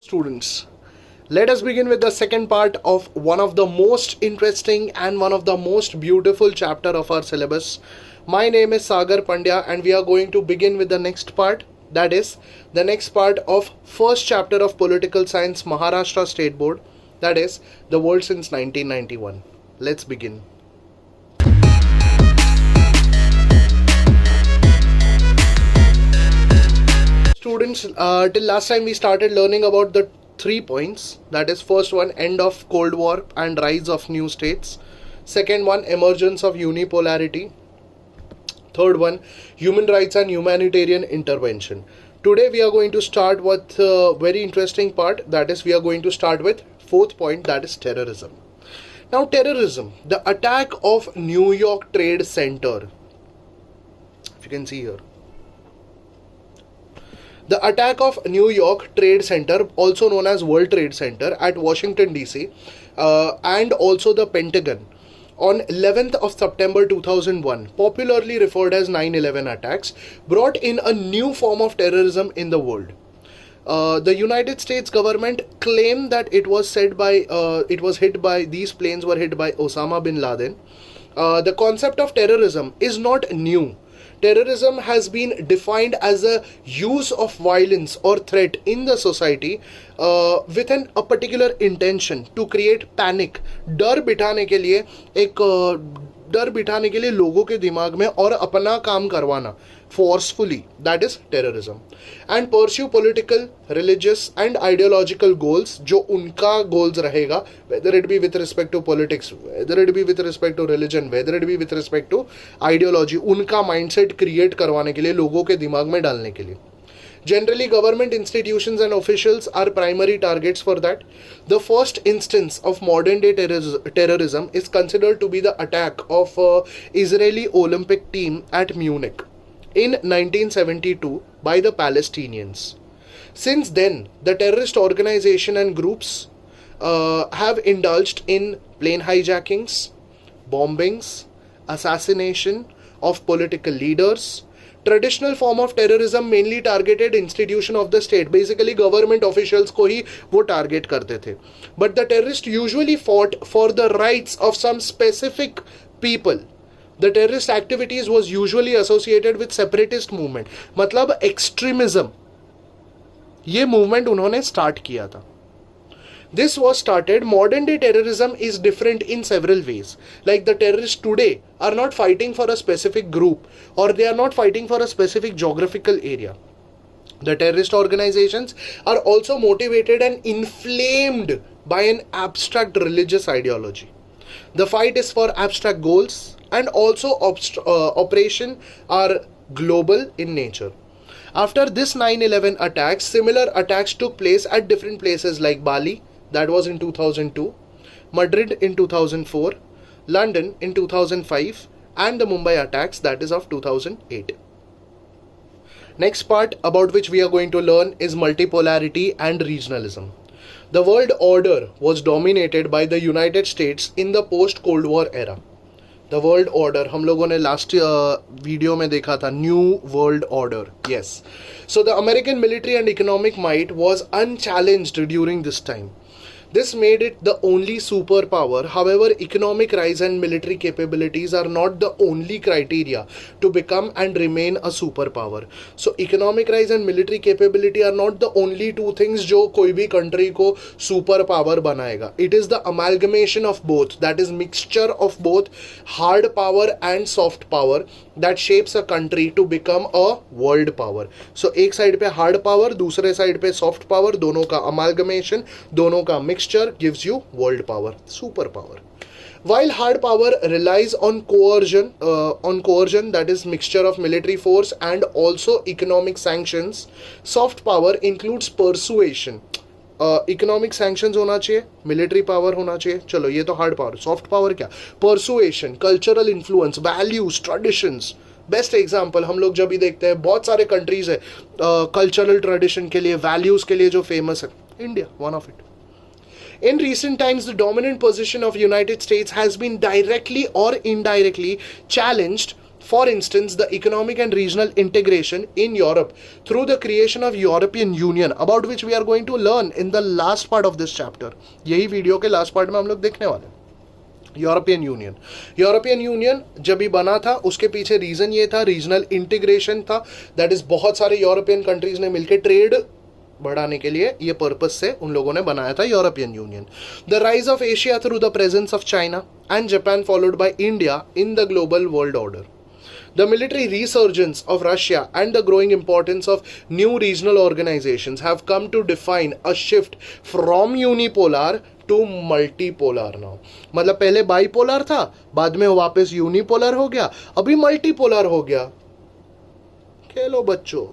Students, let us begin with the second part of one of the most interesting and one of the most beautiful chapter of our syllabus. My name is Sagar Pandya and we are going to begin with the next part, that is the next part of first chapter of political science, Maharashtra State Board, that is the world since 1991. Let's begin. Students, till last time we started learning about the 3 points, that is first one, end of Cold War and rise of new states. Second one, emergence of unipolarity. Third one, human rights and humanitarian intervention. Today we are going to start with a very interesting part, that is we are going to start with fourth point, that is terrorism. Now terrorism, the attack of New York Trade Center, if you can see here. The attack of New York Trade Center, also known as World Trade Center at Washington DC, and also the Pentagon on 11th of September 2001, popularly referred as 9/11 attacks, brought in a new form of terrorism in the world. The United States government claimed that these planes were hit by Osama bin Laden. The concept of terrorism is not new. Terrorism has been defined as a use of violence or threat in the society with a particular intention to create panic, डर बिठाने के लिए लोगों के दिमाग में और अपना काम करवाना forcefully, that is terrorism, and pursue political, religious and ideological goals, जो उनका goals रहेगा, whether it be with respect to politics, whether it be with respect to religion, whether it be with respect to ideology, उनका mindset create करवाने के लिए, लोगों के दिमाग में डालने के लिए. Generally, government institutions and officials are primary targets for that. The first instance of modern day terrorism is considered to be the attack of Israeli Olympic team at Munich in 1972 by the Palestinians. Since then, the terrorist organization and groups have indulged in plane hijackings, bombings, assassination of political leaders. Traditional form of terrorism mainly targeted institution of the state, basically government officials को ही वो target करते थे. But the terrorists usually fought for the rights of some specific people. The terrorist activities was usually associated with separatist movement, मतलब extremism. ये movement उन्होंने start किया था. This was started. Modern day terrorism is different in several ways. Like the terrorists today are not fighting for a specific group or they are not fighting for a specific geographical area. The terrorist organizations are also motivated and inflamed by an abstract religious ideology. The fight is for abstract goals and also operation are global in nature. After this 9/11 attacks, similar attacks took place at different places like Bali, that was in 2002, Madrid in 2004, London in 2005, and the Mumbai attacks, that is of 2008. Next part about which we are going to learn is multipolarity and regionalism. The world order was dominated by the United States in the post-Cold War era. The world order, हम लोगों ने last video में देखा था, new world order, yes. So the American military and economic might was unchallenged during this time. This made it the only superpower. However, economic rise and military capabilities are not the only criteria to become and remain a superpower. So, economic rise and military capability are not the only two things जो कोई भी country को superpower बनाएगा. It is the amalgamation of both, that is mixture of both hard power and soft power that shapes a country to become a world power. So, एक side पे hard power, दूसरे side पे soft power, दोनों का amalgamation, दोनों का mixture gives you world power, superpower. While hard power relies on coercion, that is mixture of military force and also economic sanctions, soft power includes persuasion. Economic sanctions होना चाहिए, military power होना चाहिए, चलो ये तो hard power. Soft power क्या? Persuasion, cultural influence, values, traditions. Best example हम लोग जब भी देखते हैं, बहुत सारे कंट्रीज है कल्चरल ट्रेडिशन के लिए, वैल्यूज के लिए जो फेमस है. India one of it. In recent times, the dominant position of United States has been directly or indirectly challenged For instance, the economic and regional integration in Europe through the creation of European Union, about which we are going to learn in the last part of this chapter. यही video के last part में हम लोग देखने वाले हैं. European union जब भी बना था उसके पीछे रीजन ये था, रीजनल इंटीग्रेशन था. दैट इज बहुत सारे यूरोपियन कंट्रीज ने मिलकर ट्रेड बढ़ाने के लिए ये पर्पस से उन लोगों ने बनाया था European union. The rise of Asia through the presence of China and Japan followed by India in the global world order. The military resurgence of Russia and the growing importance of new regional organizations have come to define a shift from unipolar to multipolar now. मतलब पहले bipolar था, बाद में वापस unipolar हो गया, अभी multipolar हो गया. खेलो बच्चों.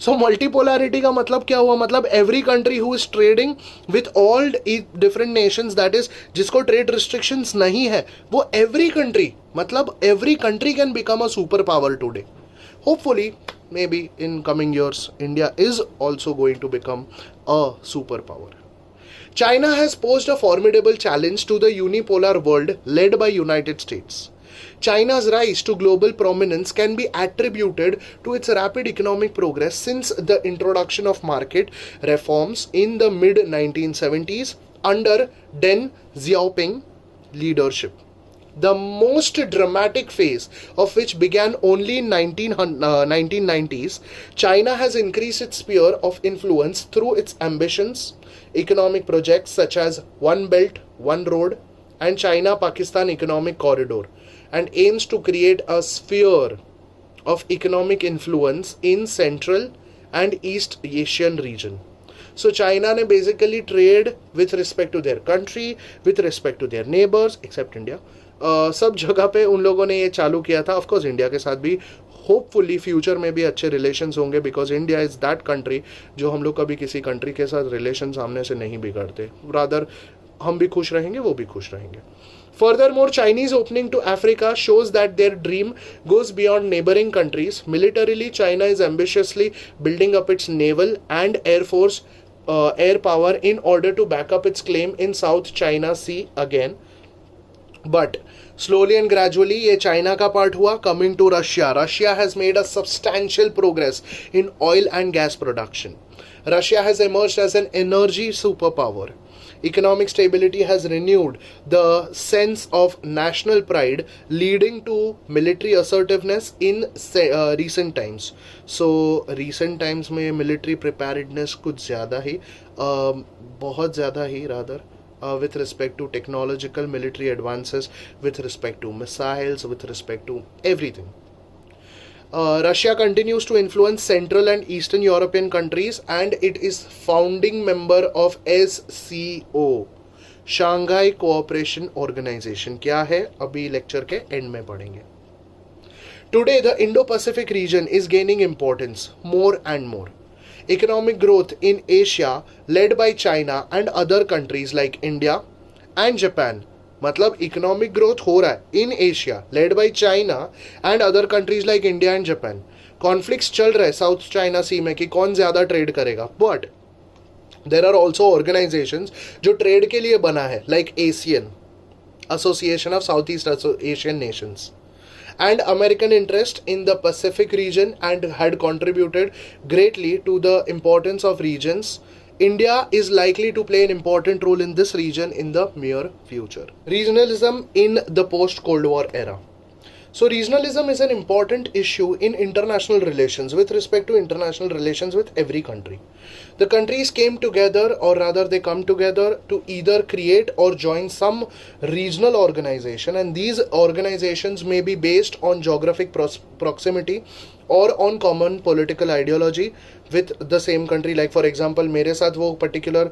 सो मल्टीपोलैरिटी का मतलब क्या हुआ? मतलब every country who is trading with all different nations, that is जिसको ट्रेड रिस्ट्रिक्शंस नहीं है, वो एवरी कंट्री, मतलब every country can become a super power today. Hopefully maybe in coming years India is also going to become a super power. China has posed a formidable challenge to the unipolar world led by United States. China's rise to global prominence can be attributed to its rapid economic progress since the introduction of market reforms in the mid-1970s under Deng Xiaoping leadership. The most dramatic phase of which began only in 1990s, China has increased its sphere of influence through its ambitions, economic projects such as One Belt, One Road and China-Pakistan Economic Corridor, and aims to create a sphere of economic influence in Central and East Asian region. So China ने basically trade with respect to their country, with respect to their neighbors, except India. सब जगह पे उन लोगों ने ये चालू किया था. ऑफ कोर्स इंडिया के साथ भी होपफुली फ्यूचर में भी अच्छे रिलेशंस होंगे, because India is that country जो हम लोग कभी किसी कंट्री के साथ रिलेशन सामने से नहीं बिगाड़ते. रादर हम भी खुश रहेंगे, वो भी खुश रहेंगे. Furthermore, Chinese opening to Africa shows that their dream goes beyond neighboring countries. Militarily, China is ambitiously building up its naval and air force, air power in order to back up its claim in South China Sea again. But slowly and gradually ये China का part हुआ. Coming to Russia, Russia has made a substantial progress in oil and gas production. Russia has emerged as an energy superpower. Economic stability has renewed the sense of national pride, leading to military assertiveness in recent times. So recent times में military preparedness कुछ ज़्यादा ही, बहुत ज़्यादा ही rather, with respect to technological military advances, with respect to missiles, with respect to everything. Russia continues to influence Central and Eastern European countries and it is founding member of SCO, Shanghai Cooperation Organization. क्या है अभी lecture के and में पढ़ेंगे. Today the Indo-Pacific region is gaining importance more and more. Economic growth in Asia led by China and other countries like India and Japan. मतलब economic growth हो रहा है in Asia led by China and other countries like India and Japan. Conflicts चल रहे south China सी में कि कौन ज्यादा ट्रेड करेगा, but there are also organisations जो ट्रेड के लिए बना है, like Asian Association of South East Asian Nations and American interest in the Pacific region and had contributed greatly to the importance of regions. India is likely to play an important role in this region in the near future. Regionalism in the post-Cold War era. So regionalism is an important issue in international relations with respect to international relations with every country. The countries came together, or rather they come together to either create or join some regional organization, and these organizations may be based on geographic proximity or on common political ideology with the same country. Like for example मेरे साथ वो particular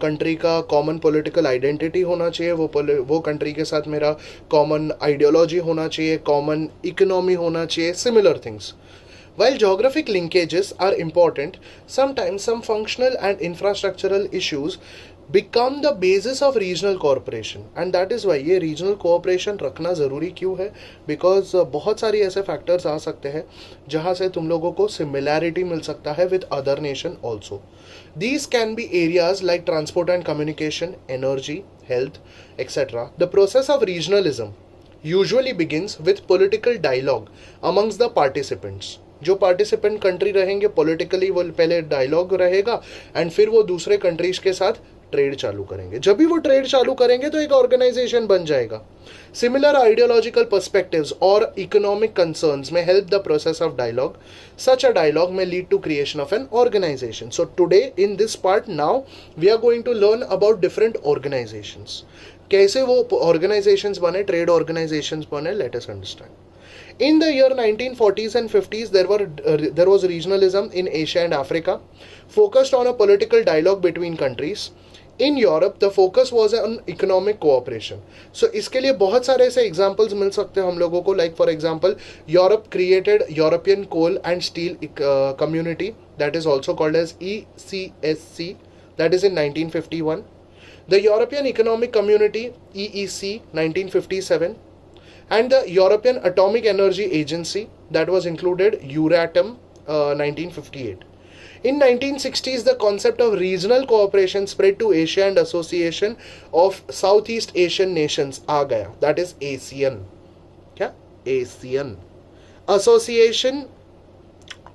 country का common political identity होना चाहिए, वो country के साथ मेरा common ideology होना चाहिए, common economy होना चाहिए, similar things. While geographic linkages are important, sometimes some functional and infrastructural issues become the basis of regional cooperation, and that is why ये regional cooperation रखना ज़रूरी क्यों है, because बहुत सारी ऐसे factors आ सकते हैं जहाँ से तुम लोगों को similarity मिल सकता है with other nation also. These can be areas like transport and communication, energy, health, etc. The process of regionalism usually begins with political dialogue amongst the participants. जो पार्टिसिपेंट कंट्री रहेंगे पॉलिटिकली वो पहले dialogue रहेगा and फिर वो दूसरे countries के साथ ट्रेड चालू करेंगे. जब भी वो ट्रेड चालू करेंगे तो एक ऑर्गेनाइजेशन बन जाएगा. सिमिलर आइडियोलॉजिकल पर्सपेक्टिव्स और इकोनॉमिक कंसर्न्स में help the process of dialogue. Such a dialogue may lead to creation of an organization. So today in this part now we are going to learn about different organizations. कैसे वो organizations बने, trade organizations बने, let us understand. In the year 1940s and 50s, there was regionalism in Asia and Africa, focused on a political dialogue between countries. In Europe, the focus was on economic cooperation. So इसके लिए बहुत सारे ऐसे examples मिल सकते हैं हम लोगों को. Like for example, Europe created European Coal and Steel Community, that is also called as ECSC, that is in 1951. The European Economic Community, EEC, 1957. And the European Atomic Energy Agency, that was included Euratom, 1958. In 1960s, the concept of regional cooperation spread to Asia and Association of Southeast Asian Nations आ गया, that is ASEAN. क्या? ASEAN. Association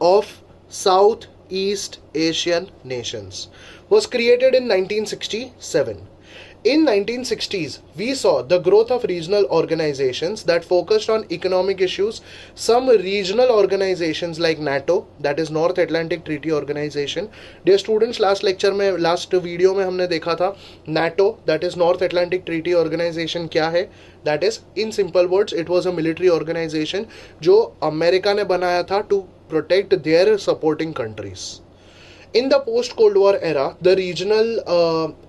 of Southeast Asian Nations was created in 1967. In 1960s, we saw the growth of regional organizations that focused on economic issues. Some regional organizations like NATO, that is North Atlantic Treaty Organization. Dear students, last video में हमने देखा था NATO, that is North Atlantic Treaty Organization क्या है? That is, in simple words, it was a military organization जो America ने बनाया था to protect their supporting countries. In the post-Cold War era, the regional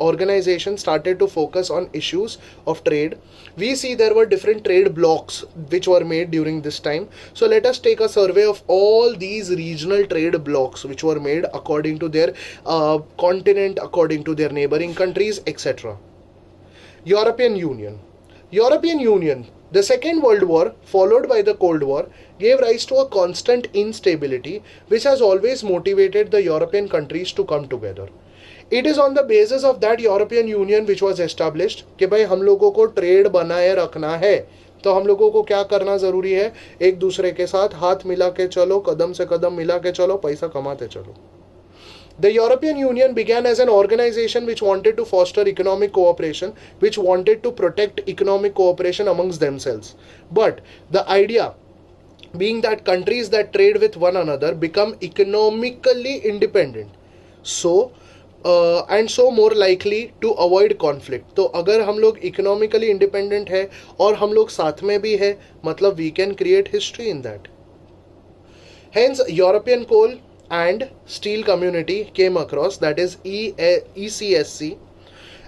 organization started to focus on issues of trade. We see there were different trade blocks which were made during this time. So let us take a survey of all these regional trade blocks which were made according to their continent, according to their neighboring countries, etc. European Union. European Union. The Second World War, followed by the Cold War, gave rise to a constant instability which has always motivated the European countries to come together. It is on the basis of that European Union which was established कि भाई हम लोगों को trade बनाए रखना है तो हम लोगों को क्या करना ज़रूरी है, एक दूसरे के साथ हाथ मिला के चलो, कदम से कदम मिला के चलो, पैसा कमाते चलो. The European Union began as an organization which wanted to foster economic cooperation, which wanted to protect economic cooperation amongst themselves. But the idea being that countries that trade with one another become economically independent. So more likely to avoid conflict. तो अगर हम लोग economically independent है और हम लोग साथ में भी है, मतलब we can create history in that. Hence, European Coal and Steel Community came across, that is ECSC,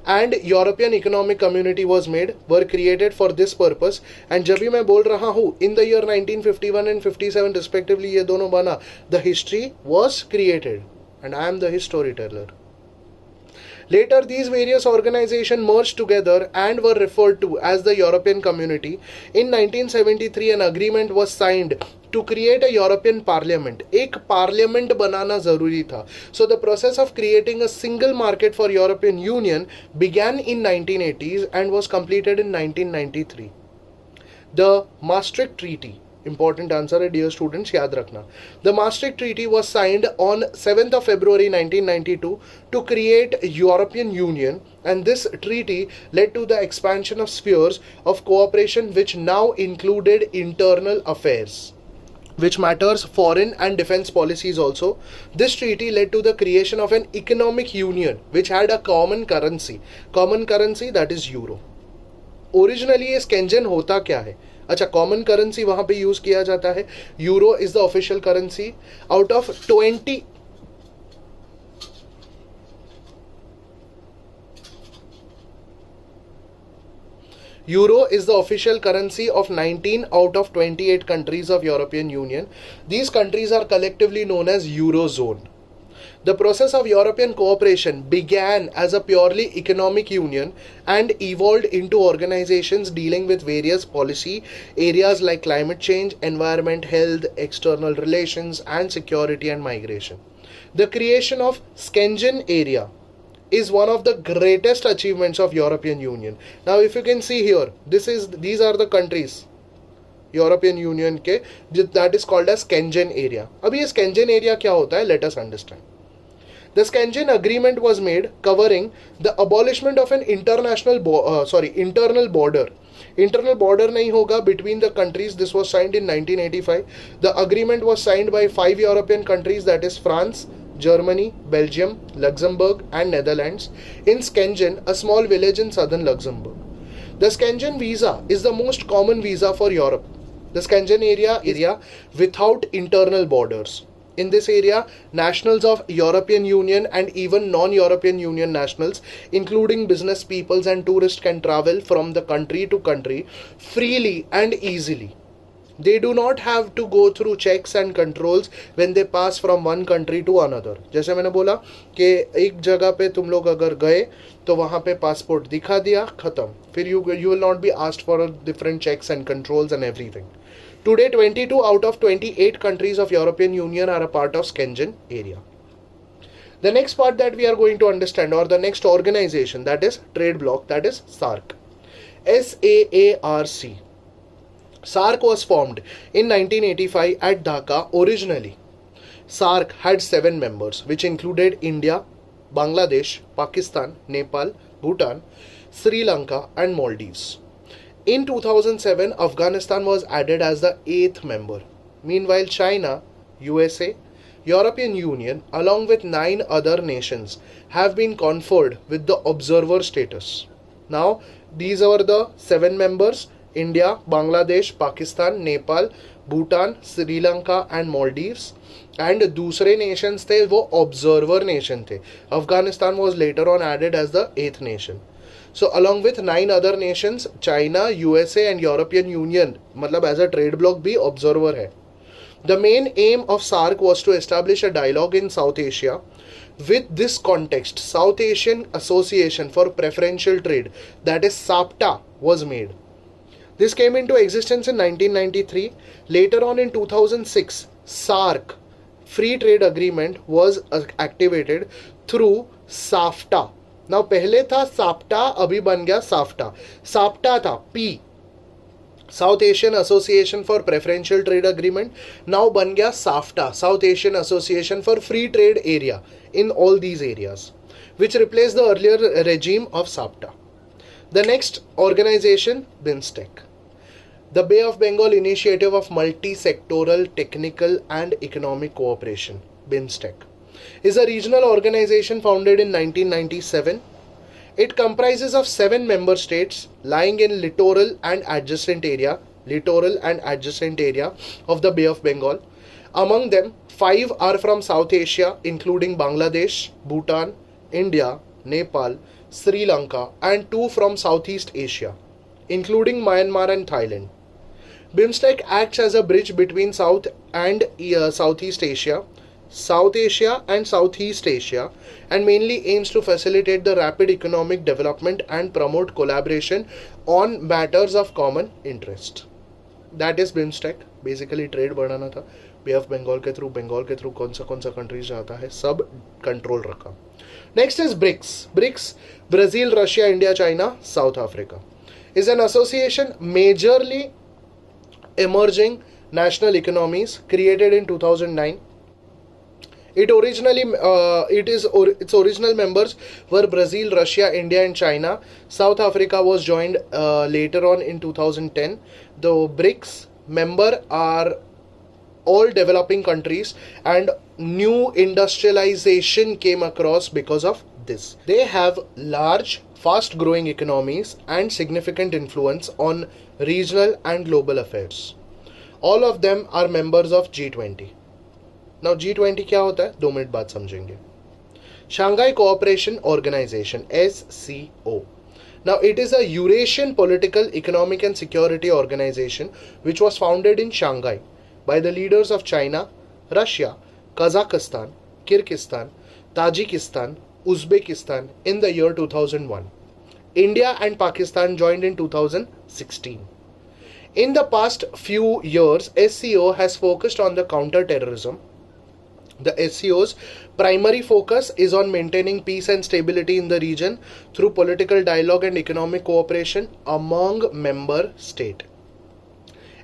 and European Economic Community was made, were created for this purpose. And जब भी मैं बोल रहा हूँ in the year 1951 and 57 respectively ये दोनों बना, the history was created and I am the storyteller. Later, these various organizations merged together and were referred to as the European Community. In 1973, an agreement was signed to create a European Parliament. एक parliament बनाना ज़रूरी था. So the process of creating a single market for European Union began in 1980s and was completed in 1993. The Maastricht Treaty. Important answer है dear students, याद रखना. The Maastricht Treaty was signed on 7th of February 1992 to create European Union, and this treaty led to the expansion of spheres of cooperation which now included internal affairs, which matters foreign and defense policies also. This treaty led to the creation of an economic union which had a common currency, that is euro. Originally ये स्केंजन होता क्या है? अच्छा, common currency वहां पे use किया जाता है. Euro is the official currency. Out of 20 Euro is the official currency of 19 out of 28 countries of European Union. These countries are collectively known as Eurozone. The process of European cooperation began as a purely economic union and evolved into organizations dealing with various policy areas like climate change, environment, health, external relations, and security and migration. The creation of Schengen area is one of the greatest achievements of European Union. Now if you can see here, these are the countries European Union के, that is called as Schengen area. अब ये Schengen area क्या होता है? Let us understand. The Schengen Agreement was made covering the abolishment of an internal border. Internal border नहीं होगा between the countries. This was signed in 1985. The agreement was signed by 5 European countries, that is France, Germany, Belgium, Luxembourg and Netherlands. In Schengen, a small village in southern Luxembourg. The Schengen visa is the most common visa for Europe. The Schengen area without internal borders. In this area, nationals of European Union and even non-European Union nationals, including business peoples and tourists, can travel from the country to country freely and easily. They do not have to go through checks and controls when they pass from one country to another. जैसे मैंने बोला कि एक जगह पे तुम लोग अगर गए तो वहाँ पे पासपोर्ट दिखा दिया, खत्म. फिर you will not be asked for different checks and controls and everything. Today, 22 out of 28 countries of European Union are a part of Schengen area. The next part that we are going to understand, or the next organization, that is trade bloc, that is SAARC. SAARC. SAARC was formed in 1985 at Dhaka. Originally, SAARC had 7 members, which included India, Bangladesh, Pakistan, Nepal, Bhutan, Sri Lanka and Maldives. In 2007, Afghanistan was added as the 8th member. Meanwhile, China, USA, European Union, along with 9 other nations, have been conferred with the observer status. Now, these are the 7 members: India, Bangladesh, Pakistan, Nepal, Bhutan, Sri Lanka and Maldives. And दूसरे nations थे वो observer nation थे. Afghanistan was later on added as the 8th nation. So along with 9 other nations, China, USA and European Union, मतलब as a trade bloc भी observer है. The main aim of SAARC was to establish a dialogue in South Asia. With this context, South Asian Association for Preferential Trade, that is SAPTA, was made. This came into existence in 1993. Later on in 2006, SAARC Free Trade Agreement was activated through SAFTA. Now पहले था SAPTA, अभी बन गया SAFTA. SAPTA था P, South Asian Association for Preferential Trade Agreement. Now बन गया SAFTA, South Asian Association for Free Trade Area, in all these areas, which replaced the earlier regime of SAPTA. The next organization, BIMSTEC. The Bay of Bengal Initiative of Multi-Sectoral Technical and Economic Cooperation, BIMSTEC, is a regional organization founded in 1997. It comprises of 7 member states lying in littoral and adjacent area of the Bay of Bengal. Among them, 5 are from South Asia, including Bangladesh, Bhutan, India, Nepal, Sri Lanka, and 2 from Southeast Asia, including Myanmar and Thailand. BIMSTEC acts as a bridge between South and Southeast Asia, South Asia and Southeast Asia, and mainly aims to facilitate the rapid economic development and promote collaboration on matters of common interest. That is BIMSTEC. Basically trade बढ़ाना था. Bay of Bengal के through कौन सा countries जाता है, सब control रखा. Next is BRICS. BRICS, Brazil, Russia, India, China, South Africa, is an association majorly emerging national economies created in 2009. Its original members were Brazil, Russia, India and China. South Africa was joined later on in 2010. The BRICS member are all developing countries, and new industrialization came across because of this. They have large, fast-growing economies and significant influence on regional and global affairs. All of them are members of G20. Now G20 क्या होता है? 2 minute बाद समझेंगे. Shanghai Cooperation Organization, SCO. Now it is a Eurasian political, economic and security organization which was founded in Shanghai by the leaders of China, Russia, Kazakhstan, Kyrgyzstan, Tajikistan, Uzbekistan in the year 2001. India and Pakistan joined in 2016. In the past few years, SCO has focused on the counter-terrorism, The SCO's primary focus is on maintaining peace and stability in the region through political dialogue and economic cooperation among member states.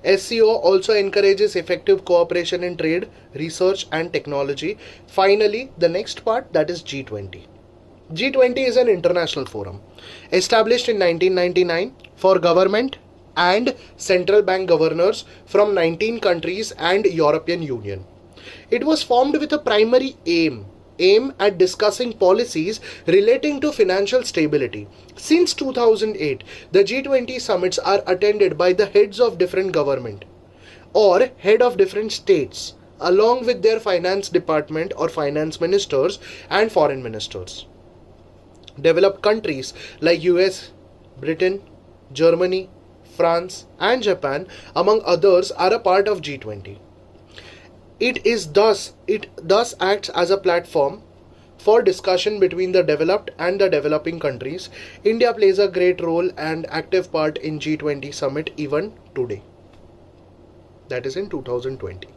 SCO also encourages effective cooperation in trade, research and technology. Finally, the next part, that is G20. G20 is an international forum established in 1999 for government and central bank governors from 19 countries and European Union. It was formed with a primary aim at discussing policies relating to financial stability. Since 2008, the G20 summits are attended by the heads of different government or head of different states along with their finance department or finance ministers and foreign ministers. Developed countries like US, Britain, Germany, France and Japan among others are a part of G20. It thus acts as a platform for discussion between the developed and the developing countries. India plays a great role and active part in G20 summit even today. That is in 2020.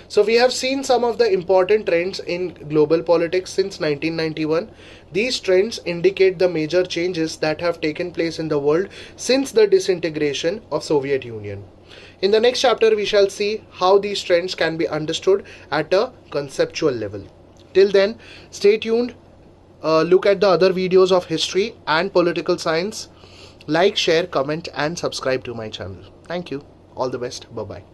So we have seen some of the important trends in global politics since 1991. These trends indicate the major changes that have taken place in the world since the disintegration of Soviet Union. In the next chapter, we shall see how these trends can be understood at a conceptual level. Till then, stay tuned. Look at the other videos of history and political science. Like, share, comment and subscribe to my channel. Thank you. All the best. Bye-bye.